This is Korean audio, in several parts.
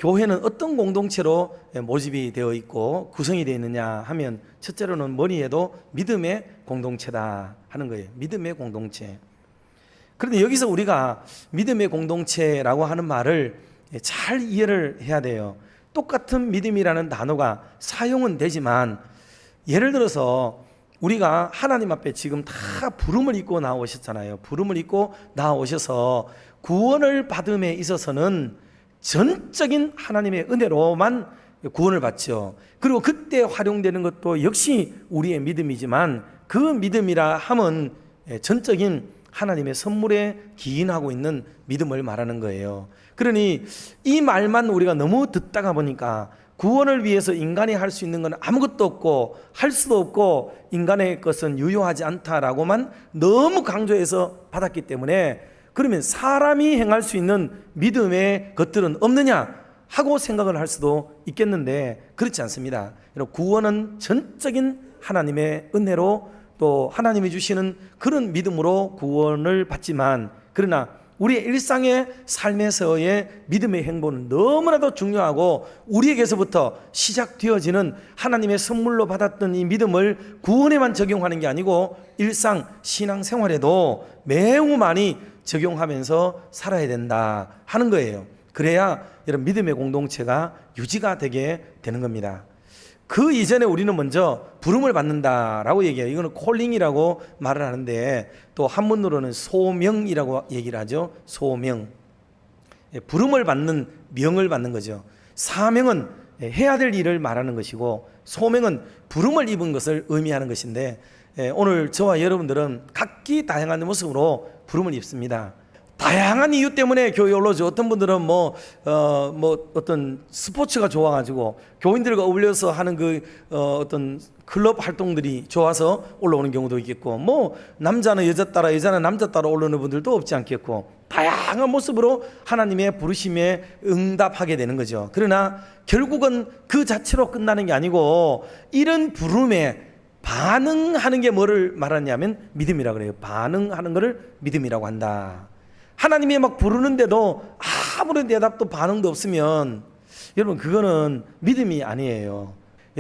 교회는 어떤 공동체로 모집이 되어 있고 구성이 되어 있느냐 하면 첫째로는 머리에도 믿음의 공동체다 하는 거예요. 믿음의 공동체. 그런데 여기서 우리가 믿음의 공동체라고 하는 말을 잘 이해를 해야 돼요. 똑같은 믿음이라는 단어가 사용은 되지만, 예를 들어서 우리가 하나님 앞에 지금 다 부름을 입고 나오셨잖아요. 부름을 입고 나오셔서 구원을 받음에 있어서는 전적인 하나님의 은혜로만 구원을 받죠. 그리고 그때 활용되는 것도 역시 우리의 믿음이지만, 그 믿음이라 함은 전적인 하나님의 선물에 기인하고 있는 믿음을 말하는 거예요. 그러니 이 말만 우리가 너무 듣다가 보니까 구원을 위해서 인간이 할 수 있는 건 아무것도 없고 할 수도 없고 인간의 것은 유효하지 않다라고만 너무 강조해서 받았기 때문에, 그러면 사람이 행할 수 있는 믿음의 것들은 없느냐 하고 생각을 할 수도 있겠는데, 그렇지 않습니다. 구원은 전적인 하나님의 은혜로 또 하나님이 주시는 그런 믿음으로 구원을 받지만, 그러나 우리의 일상의 삶에서의 믿음의 행보는 너무나도 중요하고, 우리에게서부터 시작되어지는 하나님의 선물로 받았던 이 믿음을 구원에만 적용하는 게 아니고 일상 신앙생활에도 매우 많이 적용하면서 살아야 된다 하는 거예요. 그래야 이런 믿음의 공동체가 유지가 되게 되는 겁니다. 그 이전에 우리는 먼저 부름을 받는다라고 얘기해요. 이거는 콜링이라고 말을 하는데, 또 한문으로는 소명이라고 얘기를 하죠. 소명. 부름을 받는, 명을 받는 거죠. 사명은 해야 될 일을 말하는 것이고, 소명은 부름을 입은 것을 의미하는 것인데, 오늘 저와 여러분들은 각기 다양한 모습으로 부름을 입습니다. 다양한 이유 때문에 교회에 올라오죠. 어떤 분들은 어떤 스포츠가 좋아가지고 교인들과 어울려서 하는 어떤 클럽 활동들이 좋아서 올라오는 경우도 있겠고, 남자는 여자 따라, 여자는 남자 따라 올라오는 분들도 없지 않겠고, 다양한 모습으로 하나님의 부르심에 응답하게 되는 거죠. 그러나 결국은 그 자체로 끝나는 게 아니고, 이런 부름에 반응하는 게 뭐를 말하냐면 믿음이라고 그래요. 반응하는 것을 믿음이라고 한다. 하나님이 막 부르는데도 아무런 대답도 반응도 없으면 여러분, 그거는 믿음이 아니에요.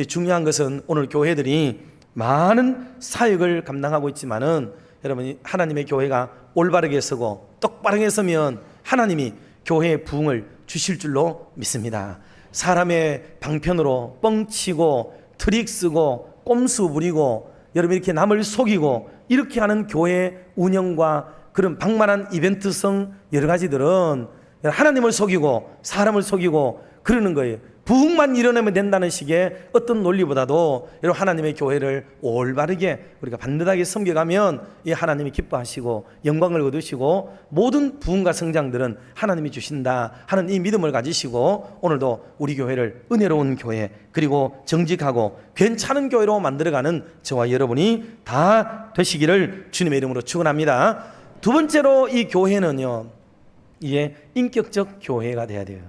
중요한 것은 오늘 교회들이 많은 사역을 감당하고 있지만은, 여러분, 하나님의 교회가 올바르게 서고 똑바르게 서면 하나님이 교회의 부흥을 주실 줄로 믿습니다. 사람의 방편으로 뻥치고 트릭 쓰고 꼼수 부리고 여러분 이렇게 남을 속이고 이렇게 하는 교회 운영과 그런 방만한 이벤트성 여러 가지들은 하나님을 속이고 사람을 속이고 그러는 거예요. 부흥만 이뤄내면 된다는 식의 어떤 논리보다도 여러분, 하나님의 교회를 올바르게 우리가 반듯하게 섬겨가면 이 하나님이 기뻐하시고 영광을 얻으시고 모든 부흥과 성장들은 하나님이 주신다 하는 이 믿음을 가지시고, 오늘도 우리 교회를 은혜로운 교회, 그리고 정직하고 괜찮은 교회로 만들어가는 저와 여러분이 다 되시기를 주님의 이름으로 축원합니다. 두 번째로 이 교회는요, 이게 인격적 교회가 돼야 돼요.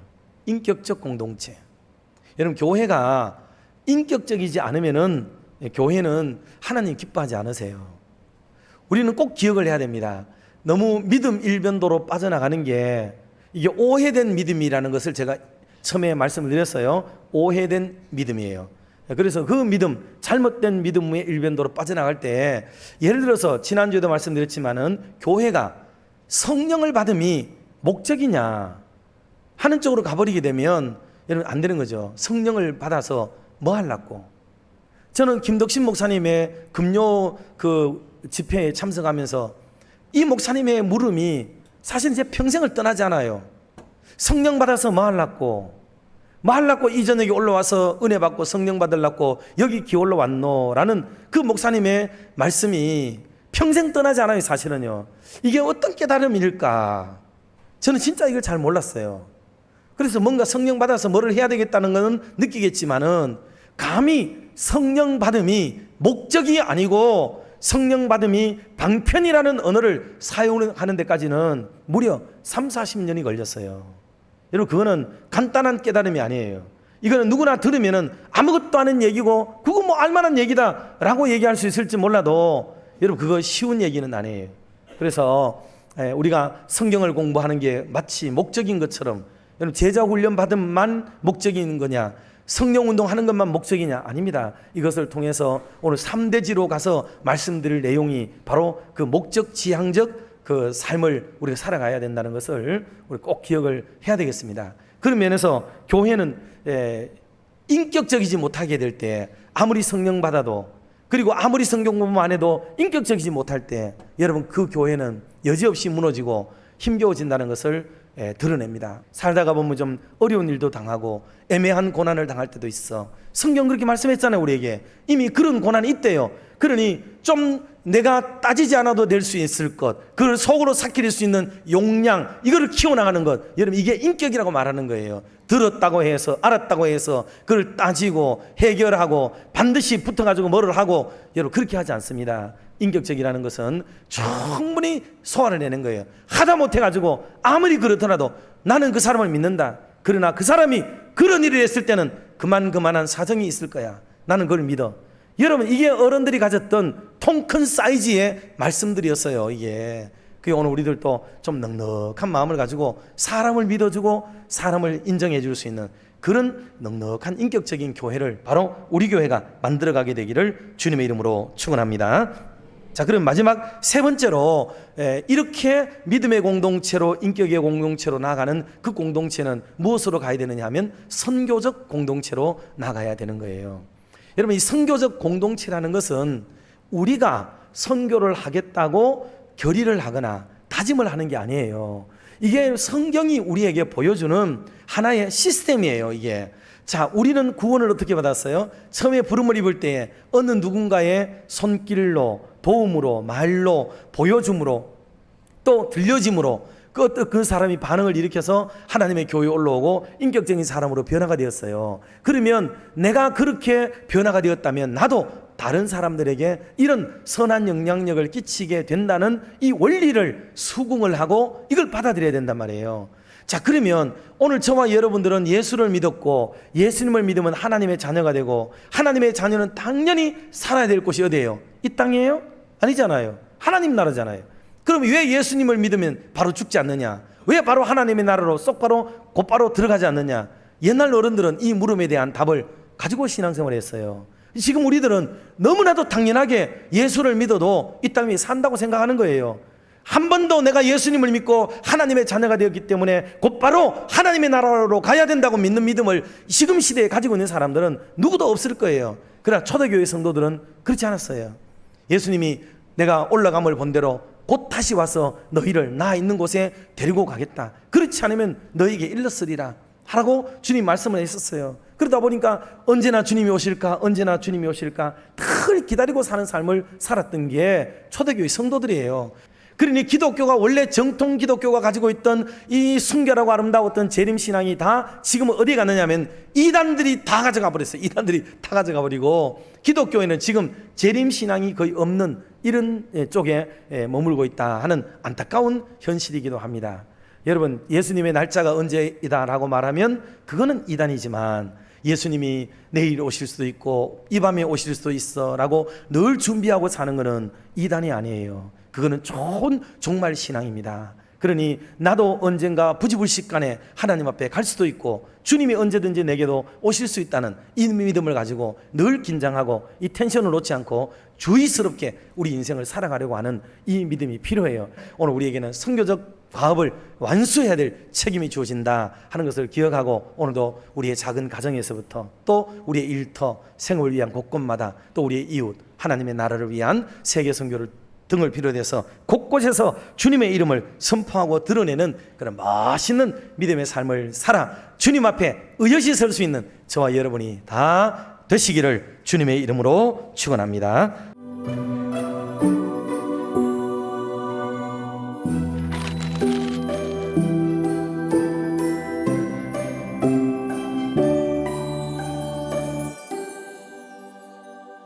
인격적 공동체. 여러분, 교회가 인격적이지 않으면은 교회는 하나님 기뻐하지 않으세요. 우리는 꼭 기억을 해야 됩니다. 너무 믿음 일변도로 빠져나가는 게, 이게 오해된 믿음이라는 것을 제가 처음에 말씀을 드렸어요. 오해된 믿음이에요. 그래서 그 믿음, 잘못된 믿음의 일변도로 빠져나갈 때, 예를 들어서 지난주에도 말씀드렸지만은 교회가 성령을 받음이 목적이냐 하는 쪽으로 가버리게 되면 여러분 안 되는 거죠. 성령을 받아서 뭐 하려고? 저는 김덕신 목사님의 금요 집회에 참석하면서 이 목사님의 물음이 사실 제 평생을 떠나지 않아요. 성령 받아서 뭐 하려고? 뭐 하려고 이 저녁에 올라와서 은혜 받고 성령 받으려고 여기 기올러 왔노? 라는 그 목사님의 말씀이 평생 떠나지 않아요. 사실은요. 이게 어떤 깨달음일까? 저는 진짜 이걸 잘 몰랐어요. 그래서 뭔가 성령 받아서 뭐를 해야 되겠다는 것은 느끼겠지만은, 감히 성령 받음이 목적이 아니고 성령 받음이 방편이라는 언어를 사용하는 데까지는 무려 30-40년이 걸렸어요. 여러분, 그거는 간단한 깨달음이 아니에요. 이거는 누구나 들으면은 아무것도 아닌 얘기고 그거 뭐 알만한 얘기다 라고 얘기할 수 있을지 몰라도, 여러분, 그거 쉬운 얘기는 아니에요. 그래서 우리가 성경을 공부하는 게 마치 목적인 것처럼 여러분, 제자 훈련 받음만 목적이 있는 거냐? 성령 운동하는 것만 목적이냐? 아닙니다. 이것을 통해서 오늘 3대지로 가서 말씀드릴 내용이 바로 그 목적 지향적 그 삶을 우리가 살아가야 된다는 것을 우리 꼭 기억을 해야 되겠습니다. 그런 면에서 교회는 인격적이지 못하게 될 때, 아무리 성령 받아도, 그리고 아무리 성경 공부 안 해도 인격적이지 못할 때, 여러분, 그 교회는 여지없이 무너지고 힘겨워진다는 것을 드러냅니다. 살다가 보면 좀 어려운 일도 당하고 애매한 고난을 당할 때도 있어. 성경 그렇게 말씀했잖아요. 우리에게 이미 그런 고난이 있대요. 그러니 좀 내가 따지지 않아도 될 수 있을 것, 그걸 속으로 삭힐 수 있는 용량, 이거를 키워나가는 것, 여러분, 이게 인격이라고 말하는 거예요. 들었다고 해서, 알았다고 해서 그걸 따지고 해결하고 반드시 붙어가지고 뭐를 하고, 여러분, 그렇게 하지 않습니다. 인격적이라는 것은 충분히 소화를 내는 거예요. 하다 못해가지고 아무리 그렇더라도 나는 그 사람을 믿는다. 그러나 그 사람이 그런 일을 했을 때는 그만한 사정이 있을 거야. 나는 그걸 믿어. 여러분, 이게 어른들이 가졌던 통 큰 사이즈의 말씀들이었어요. 이게 그게 오늘 우리들도 좀 넉넉한 마음을 가지고 사람을 믿어주고 사람을 인정해 줄 수 있는 그런 넉넉한 인격적인 교회를 바로 우리 교회가 만들어가게 되기를 주님의 이름으로 축원합니다. 자, 그럼 마지막 세 번째로, 이렇게 믿음의 공동체로, 인격의 공동체로 나아가는 그 공동체는 무엇으로 가야 되느냐 하면 선교적 공동체로 나가야 되는 거예요. 여러분, 이 선교적 공동체라는 것은 우리가 선교를 하겠다고 결의를 하거나 다짐을 하는 게 아니에요. 이게 성경이 우리에게 보여주는 하나의 시스템이에요. 이게, 자, 우리는 구원을 어떻게 받았어요? 처음에 부름을 입을 때에 어느 누군가의 손길로, 도움으로, 말로, 보여줌으로, 또 들려짐으로 그 사람이 반응을 일으켜서 하나님의 교회에 올라오고 인격적인 사람으로 변화가 되었어요. 그러면 내가 그렇게 변화가 되었다면 나도 다른 사람들에게 이런 선한 영향력을 끼치게 된다는 이 원리를 수긍을 하고 이걸 받아들여야 된단 말이에요. 자, 그러면 오늘 저와 여러분들은 예수를 믿었고 예수님을 믿으면 하나님의 자녀가 되고, 하나님의 자녀는 당연히 살아야 될 곳이 어디예요? 이 땅이에요? 아니잖아요. 하나님 나라잖아요. 그럼 왜 예수님을 믿으면 바로 죽지 않느냐? 왜 바로 하나님의 나라로 곧바로 들어가지 않느냐? 옛날 어른들은 이 물음에 대한 답을 가지고 신앙생활을 했어요. 지금 우리들은 너무나도 당연하게 예수를 믿어도 이 땅에 산다고 생각하는 거예요. 한 번도 내가 예수님을 믿고 하나님의 자녀가 되었기 때문에 곧바로 하나님의 나라로 가야 된다고 믿는 믿음을 지금 시대에 가지고 있는 사람들은 누구도 없을 거예요. 그러나 초대교회 성도들은 그렇지 않았어요. 예수님이 내가 올라감을 본 대로 곧 다시 와서 너희를 나 있는 곳에 데리고 가겠다. 그렇지 않으면 너희에게 일렀으리라 하라고 주님 말씀을 했었어요. 그러다 보니까 언제나 주님이 오실까, 언제나 주님이 오실까 늘 기다리고 사는 삶을 살았던 게 초대교회 성도들이에요. 그러니 기독교가, 원래 정통 기독교가 가지고 있던 이 순결하고 아름다웠던 재림신앙이 다 지금 어디에 갔느냐 하면 이단들이 다 가져가 버렸어요. 이단들이 다 가져가 버리고 기독교에는 지금 재림신앙이 거의 없는 이런 쪽에 머물고 있다 하는 안타까운 현실이기도 합니다. 여러분, 예수님의 날짜가 언제이다라고 말하면 그거는 이단이지만, 예수님이 내일 오실 수도 있고 이 밤에 오실 수도 있어 라고 늘 준비하고 사는 것은 이단이 아니에요. 그거는 좋은 종말 신앙입니다. 그러니 나도 언젠가 부지불식간에 하나님 앞에 갈 수도 있고 주님이 언제든지 내게도 오실 수 있다는 이 믿음을 가지고 늘 긴장하고 이 텐션을 놓지 않고 주의스럽게 우리 인생을 살아가려고 하는 이 믿음이 필요해요. 오늘 우리에게는 선교적 과업을 완수해야 될 책임이 주어진다 하는 것을 기억하고, 오늘도 우리의 작은 가정에서부터 또 우리의 일터, 생업을 위한 곳곳마다 또 우리의 이웃, 하나님의 나라를 위한 세계 선교를 등을 비롯해서 곳곳에서 주님의 이름을 선포하고 드러내는 그런 멋있는 믿음의 삶을 살아 주님 앞에 의젓이 설 수 있는 저와 여러분이 다 되시기를 주님의 이름으로 축원합니다.